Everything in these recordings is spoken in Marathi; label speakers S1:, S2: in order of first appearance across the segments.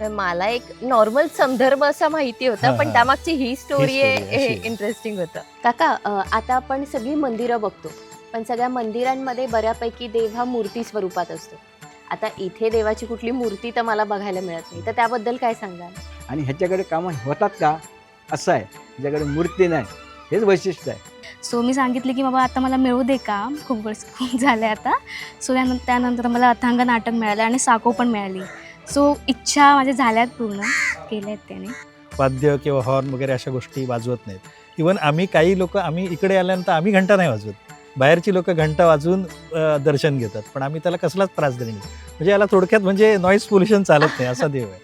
S1: मला एक नॉर्मल संदर्भ असा माहिती होता,
S2: हां,
S1: पण
S2: हां.
S1: त्यामागची ही स्टोरी
S2: story
S1: आहे,
S2: अशी
S1: हे
S2: आहे.
S1: इंटरेस्टिंग होतं. काका, आता आपण सगळी मंदिरं बघतो, पण सगळ्या मंदिरांमध्ये बऱ्यापैकी देव हा मूर्ती स्वरूपात असतो. आता इथे देवाची कुठली मूर्ती तर मला बघायला मिळत नाही, तर त्याबद्दल काय सांगाल?
S3: आणि ह्याच्याकडे कामं होतात का असं आहे, ह्याच्याकडे मूर्ती नाही, हेच वैशिष्ट्य आहे.
S4: सो मी सांगितले की बाबा आता मला मिळू दे काम, खूप वर्ष खूप झाले आता. सो त्यानंतर मला अथांग नाटक मिळालं आणि साको पण मिळाली. सो इच्छा माझ्या झाल्यात पूर्ण, केल्या आहेत त्याने.
S2: वाद्य किंवा हॉर्न वगैरे अशा गोष्टी वाजवत नाहीत. इवन आम्ही काही लोक आम्ही इकडे आल्यानंतर आम्ही घंटा नाही वाजवत. बाहेरची लोक घंटा वाजवून दर्शन घेतात, पण आम्ही त्याला कसलाच त्रास देणे नाही. म्हणजे याला थोडक्यात म्हणजे नॉईज पोल्युशन चालत नाही असा देव आहे.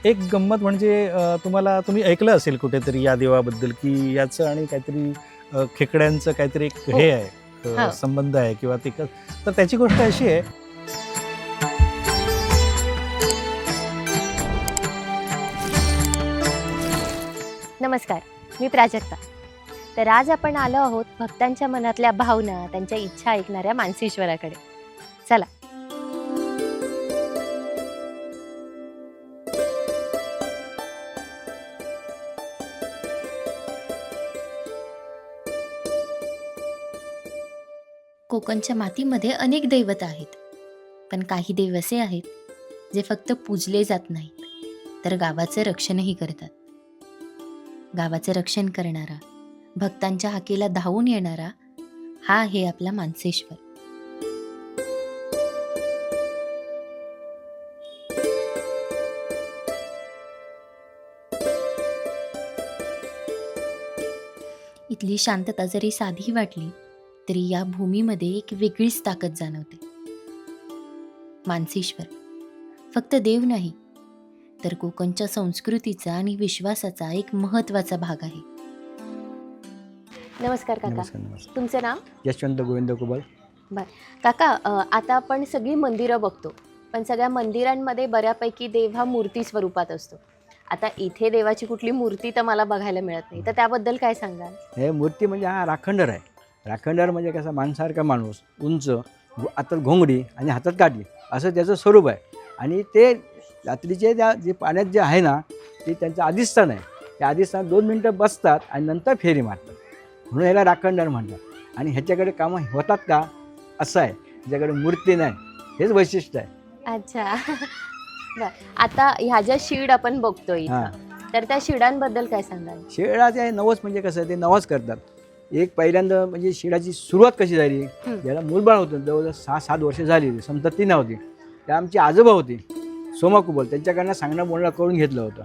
S2: एक गंमत म्हणजे तुम्ही ऐकलं असेल कुठेतरी या देवाबद्दल की याचं आणि काहीतरी खेकड्यांचं काहीतरी एक हे आहे,
S1: हो.
S2: संबंध आहे किंवा ते तर त्याची गोष्ट अशी आहे.
S1: नमस्कार, मी प्राजक्ता. तर आज आपण आलो आहोत भक्तांच्या मनातल्या भावना, त्यांच्या इच्छा ऐकणाऱ्या मानसेश्वराकडे. चला.
S5: कोकणच्या मातीमध्ये अनेक दैवत आहेत, पण काही देव असे आहेत जे फक्त पूजले जात नाहीत, तर गावाचं रक्षणही करतात. गावाचं रक्षण करणारा, भक्तांच्या हाकेला धावून येणारा, हा आहे आपला मानसेश्वर. इथली शांतता जरी साधी वाटली तरी या भूमीमध्ये एक वेगळीच ताकद जाणवते. मानसेश्वर फक्त देव नाही, तर कोकणच्या संस्कृतीचा आणि विश्वासाचा एक महत्त्वाचा भाग आहे.
S1: नमस्कार काका.
S3: नमस्कार नमस्कार.
S1: तुमचं नाव?
S3: यशवंत गोविंद कुबल.
S1: काका, आता आपण सगळी मंदिरं बघतो, पण सगळ्या मंदिरांमध्ये बऱ्यापैकी देव हा मूर्ती स्वरूपात असतो. आता इथे देवाची कुठली मूर्ती तर मला बघायला मिळत नाही, तर त्याबद्दल काय सांगाल?
S3: हे मूर्ती म्हणजे हा राखंडर आहे. राखंडर म्हणजे कसा माणसारखा माणूस, उंच, हातात घोंगडी आणि हातात काठी, असं त्याचं स्वरूप आहे. आणि ते रात्रीचे जे पाण्यात जे आहे ना, ते त्यांचं अधिष्ठान आहे. त्या अधिष्ठान 2 मिनटं बसतात आणि नंतर फेरी मारतात, म्हणून ह्याला राखंडर म्हणतात. आणि ह्याच्याकडे कामं होतात का असं आहे, ह्याच्याकडे मूर्ती नाही, हेच वैशिष्ट्य आहे.
S1: अच्छा. बरं. आता ह्या ज्या शीड आपण बघतोय
S3: हां.
S1: इथं, तर त्या शिडांबद्दल काय सांगाल?
S3: शिडाचे आहे नवस म्हणजे कसं, ते नवस करतात. एक पहिल्यांदा म्हणजे शिडाची सुरुवात कशी झाली, ज्याला मूलबाळ होतं, जवळजवळ 6-7 वर्ष झाली, संतती नव्हती. त्या आमची आजोबा होती सोमा कुबल, त्यांच्याकडनं सांगणं बोलणं करून घेतलं होतं.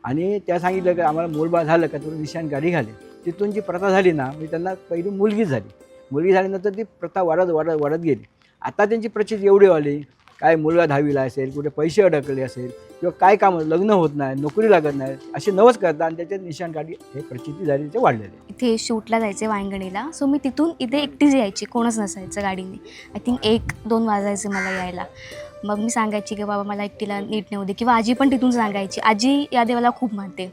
S3: आणि त्या सांगितलं की आम्हाला मूलबाळ झालं का तुला निशाण गाडी घाले. तिथून जी प्रथा झाली ना, म्हणजे त्यांना पहिली मुलगी झाल्यानंतर ती प्रथा वाढत गेली. आता त्यांची प्रचिती एवढी आली, काय मुलगा 10वीला असेल, कुठे पैसे अडकले असेल किंवा काय कामं, लग्न होत नाही, नोकरी लागत नाही, असे नवस करतात आणि त्याच्यात निशाण गाडी हे प्रचिती झाली, ते वाढलेले.
S4: इथे शूटला जायचे वांगणीला. सो मी तिथून इथे एकटीच यायची, कोणच नसायचं गाडीने. आय थिंक 1-2 वाजायचे मला यायला. मग मी सांगायची की बाबा मला एकटीला नीट नेऊ दे, किंवा आजी पण तिथून सांगायची. आजी या देवाला खूप मानते,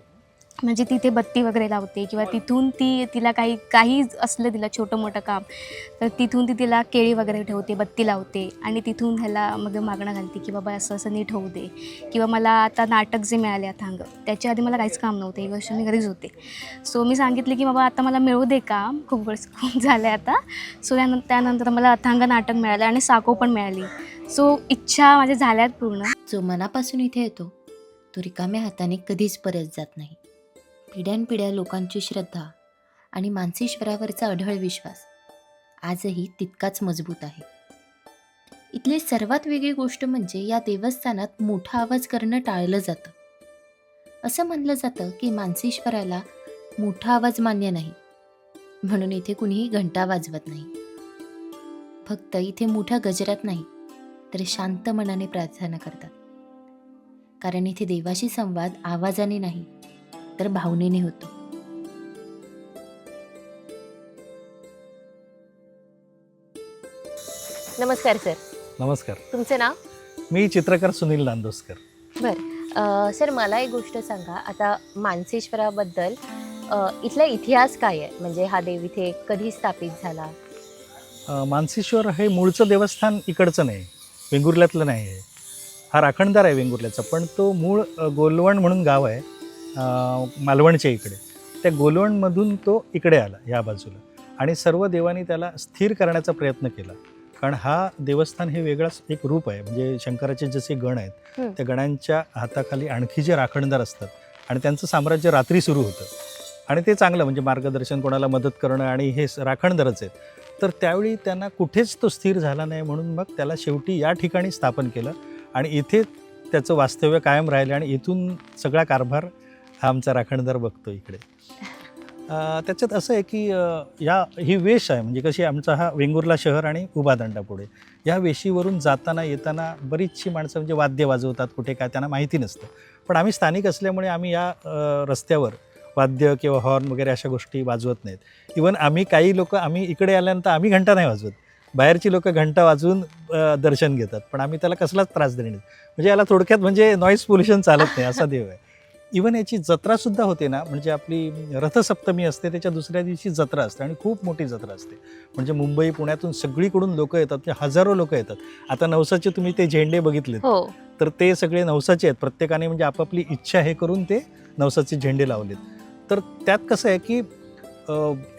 S4: म्हणजे तिथे बत्ती वगैरे लावते, किंवा तिथून तिला काही असलं तिला छोटं मोठं काम, तर तिथून ती तिला केळी वगैरे ठेवते, बत्ती लावते, आणि तिथून ह्याला मग मागणं घालते की बाबा असं असं नीट होऊ दे. किंवा मला आता नाटक जे मिळाले अथांग, त्याच्या आधी मला काहीच काम नव्हतं, 1 वर्ष मी घरीच होते. सो मी सांगितले की बाबा आता मला मिळू दे काम, खूप वर्ष खूप झाले आता. सो त्यानंतर मला अथांग नाटक मिळालं आणि साको पण मिळाली. सो इच्छा माझ्या झाल्यात पूर्ण.
S5: जो मनापासून इथे येतो तो रिकाम्या हाताने कधीच परत जात नाही. पिढ्यानपिढ्या लोकांची श्रद्धा आणि मानसेश्वरावरचा अढळ विश्वास आजही तितकाच मजबूत आहे. इथली सर्वात वेगळी गोष्ट म्हणजे या देवस्थानात मोठा आवाज करणं टाळलं जातं. असं म्हणलं जातं की मानसेश्वराला मोठा आवाज मान्य नाही, म्हणून इथे कुणीही घंटा वाजवत नाही. फक्त इथे मोठ्या गजरात नाही, तर शांत मनाने प्रार्थना करतात. कारण इथे देवाशी संवाद आवाजाने नाही, तर भावनेने होतो.
S1: नमस्कार सर.
S2: नमस्कार,
S1: तुमचं नाव?
S2: मी चित्रकार सुनील नांदोसकर.
S1: बरं. सर, मला एक गोष्ट सांगा. आता मानसेश्वराबद्दल इथला इतिहास काय आहे? म्हणजे हा देव इथे कधी स्थापित झाला?
S2: मानसेश्वर हे मूळचं देवस्थान इकडचं नाही, वेंगुर्ल्यातलं नाही आहे. हा राखणदार आहे वेंगुर्ल्याचा, पण तो मूळ गोलवण म्हणून गाव आहे मालवणच्या इकडे. त्या गोलवणमधून तो इकडे आला ह्या बाजूला आणि सर्व देवांनी त्याला स्थिर करण्याचा प्रयत्न केला. कारण हा देवस्थान हे वेगळंच एक रूप आहे. म्हणजे शंकराचे जसे गण आहेत त्या गणांच्या हाताखाली आणखी जे राखणदार असतात आणि त्यांचं साम्राज्य रात्री सुरू होतं आणि ते चांगलं म्हणजे मार्गदर्शन, कोणाला मदत करणं आणि हे राखणदारच आहेत. तर त्यावेळी त्यांना कुठेच तो स्थिर झाला नाही म्हणून मग त्याला शेवटी या ठिकाणी स्थापन केलं आणि इथे त्याचं वास्तव्य कायम राहिलं आणि इथून सगळा कारभार हा आमचा राखणदार बघतो इकडे. त्याच्यात असं आहे की ही वेश आहे म्हणजे कशी आमचा हा वेंगुर्ला शहर आणि उभादांडा पुढे या वेशीवरून जाताना येताना बरीचशी माणसं म्हणजे वाद्य वाजवतात कुठे काय त्यांना माहिती नसतं. पण आम्ही स्थानिक असल्यामुळे आम्ही या रस्त्यावर वाद्य किंवा हॉर्न वगैरे अशा गोष्टी वाजवत नाहीत. इवन काही लोक आम्ही इकडे आल्यानंतर आम्ही घंटा नाही वाजवत. बाहेरची लोक घंटा वाजवून दर्शन घेतात, पण आम्ही त्याला कसलाच त्रास देणे नाही. म्हणजे याला थोडक्यात म्हणजे नॉईज पोल्युशन चालत नाही असा देव आहे. इवन याची जत्रासुद्धा होते ना, म्हणजे आपली रथसप्तमी असते त्याच्या दुसऱ्या दिवशी जत्रा असते आणि खूप मोठी जत्रा असते. म्हणजे मुंबई पुण्यातून सगळीकडून लोक येतात, म्हणजे हजारो लोक येतात. आता नवसाचे तुम्ही ते झेंडे बघितलेत,
S1: हो.
S2: तर ते सगळे नवसाचे आहेत. प्रत्येकाने म्हणजे आपापली इच्छा हे करून ते नवसाचे झेंडे लावलेत. तर त्यात कसं आहे की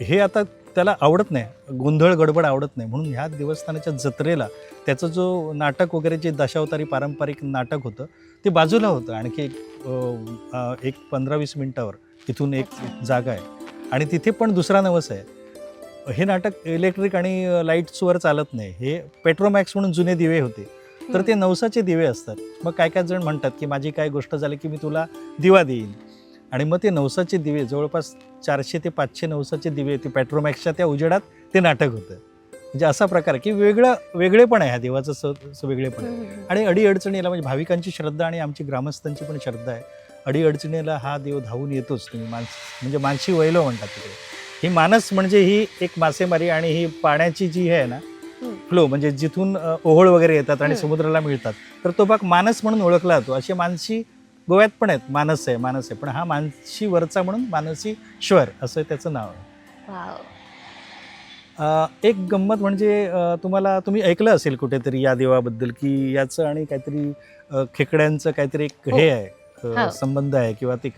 S2: हे आता त्याला आवडत नाही, गोंधळ गडबड आवडत नाही, म्हणून ह्या देवस्थानाच्या जत्रेला त्याचं जो नाटक वगैरे जे दशावतारी पारंपरिक नाटक होतं ते बाजूला होतं. आणखी एक 15-20 मिनिटावर इथून एक जागा आहे आणि तिथे पण दुसरा नवस आहे. हे नाटक इलेक्ट्रिक आणि लाईट्सवर चालत नाही. हे पेट्रोमॅक्स म्हणून जुने दिवे होते, तर ते नवसाचे दिवे असतात. मग काय काय जण म्हणतात की माझी काय गोष्ट झाली की मी तुला दिवा देईन आणि मग ते नवसाचे दिवे जवळपास 400 ते 500 नवसाचे दिवे ते पेट्रोमॅक्सच्या त्या उजेडात ते नाटक होतं. म्हणजे असा प्रकार की वेगळेपण आहे ह्या देवाचं वेगळेपण आहे. आणि अडीअडचणीला म्हणजे भाविकांची श्रद्धा आणि आमची ग्रामस्थांची पण श्रद्धा आहे. अडीअडचणीला हा देव धावून येतोच. तुम्ही म्हणजे मानसी वैलो म्हणतात तिकडे. ही मानस म्हणजे ही एक मासेमारी आणि ही पाण्याची जी आहे ना फ्लो, म्हणजे जिथून ओहोळ वगैरे येतात आणि समुद्राला मिळतात, तर तो भाग मानस म्हणून ओळखला जातो. असे मानसी गोव्यात पण आहेत, मानस आहे, पण हा मानसी वरचा म्हणून मानसी श्वर असं त्याचं नाव आहे. एक गंमत म्हणजे तुम्ही ऐकलं असेल कुठेतरी या देवाबद्दल की याचं आणि काहीतरी खेकड्यांचं काहीतरी एक हे आहे संबंध आहे किंवा ते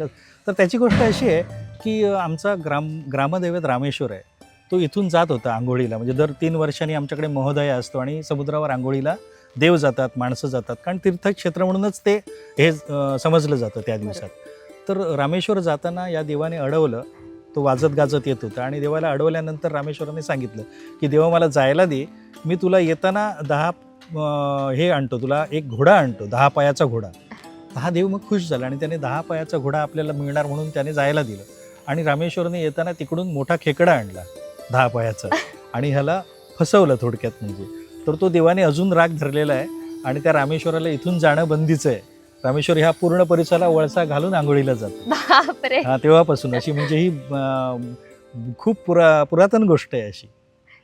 S2: तर त्याची गोष्ट अशी आहे की आमचा ग्रामदैवत रामेश्वर आहे. तो इथून जात होता आंघोळीला. म्हणजे दर 3 वर्षांनी आमच्याकडे महोदय असतो आणि समुद्रावर आंघोळीला देव जातात, माणसं जातात, कारण तीर्थक्षेत्र म्हणूनच ते हे समजलं जातं त्या दिवसात. तर रामेश्वर जाताना या देवाने अडवलं. तो वाजत गाजत येत होता आणि देवाला अडवल्यानंतर रामेश्वराने सांगितलं की देवा मला जायला दे, मी तुला येताना 10 हे आणतो, तुला एक घोडा आणतो, 10 पायाचा घोडा. हा देव मग खुश झाला आणि त्याने 10 पायाचा घोडा आपल्याला मिळणार म्हणून त्याने जायला दिलं. आणि रामेश्वराने येताना तिकडून मोठा खेकडा आणला 10 पायाचा आणि ह्याला फसवलं थोडक्यात म्हणजे. तर तो देवाने अजून राग धरलेला आहे आणि त्या रामेश्वराला इथून जाणं बंदीचं आहे. रामेश्वर ह्या पूर्ण परिसराला वळसा घालून आंघोळीला जातो.
S1: बापरे.
S2: हा तेव्हापासून अशी म्हणजे ही खूप पुरातन गोष्ट आहे अशी.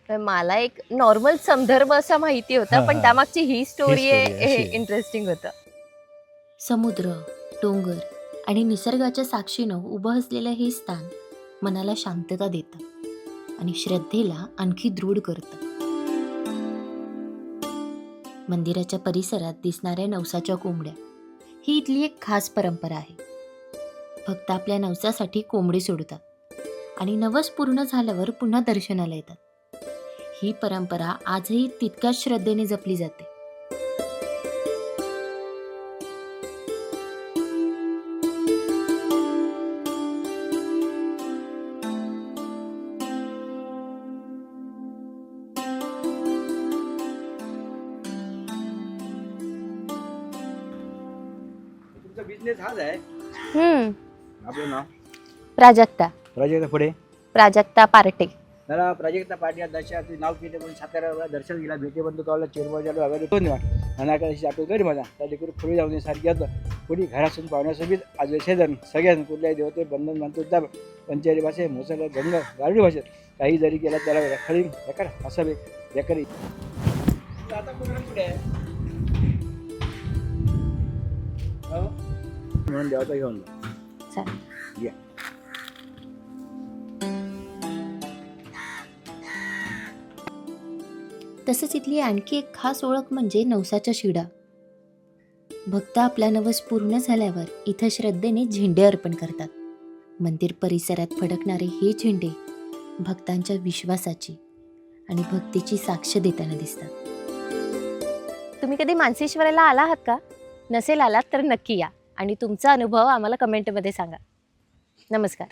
S1: तर मला एक नॉर्मल संदर्भ असा माहिती होता,
S2: हा,
S1: पण
S2: हा.
S1: त्यामागची ही स्टोरी
S2: ही story आहे,
S1: आहे,
S2: अशी आहे.
S1: इंटरेस्टिंग होतं.
S5: समुद्र, डोंगर आणि निसर्गाच्या साक्षीनं उभं असलेलं हे स्थान मनाला शांतता देतं आणि श्रद्धेला आणखी दृढ करतं. मंदिराच्या परिसरात दिसणाऱ्या नवसाच्या कोंबड्या ही इथली एक खास परंपरा आहे. भक्त आपल्या नवसासाठी कोंबडी सोडतात आणि नवस पूर्ण झाल्यावर पुन्हा दर्शनाला येतात. ही परंपरा आजही तितक्याच श्रद्धेने जपली जाते.
S3: तुमचा बिझनेस हाच आहे. आपलं नाव
S1: प्राजक्ता
S3: पुढे
S1: प्राजक्ता पार्टे.
S3: मला प्राजक्ता पाटील दर्शनाचे नाव केले म्हणून सातारा दर्शन गेला भेटेबंधू कावला चेरमळजालो वगैरे दोन अनाकाशी आपण गरी मला त्या करून पुढे जाऊन सारखी येतं. पुढे घरासून पाहुण्यासोबत आज शेजारी सगळ्यांना कुठल्याही देवते बंधन मानतो दाब पंचायती भाषेत मोसळ गंगा गारडी भाषेत काही जरी केला त्याला रखडी बेकार असं बेकारी. आता पुढे आहे म्हणून देवाचा घेऊन जा.
S1: चालेल.
S3: या.
S5: तसंच इथली आणखी एक खास ओळख म्हणजे नवसाच्या शिडा. भक्त आपला नवस पूर्ण झाल्यावर इथं श्रद्धेने झेंडे अर्पण करतात. मंदिर परिसरात फडकणारे हे झेंडे भक्तांच्या विश्वासाची आणि भक्तीची साक्ष देताना दिसतात.
S1: तुम्ही कधी मानसेश्वराला आला आहात का? नसेल आलात तर नक्की या आणि तुमचा अनुभव आम्हाला कमेंटमध्ये सांगा. नमस्कार.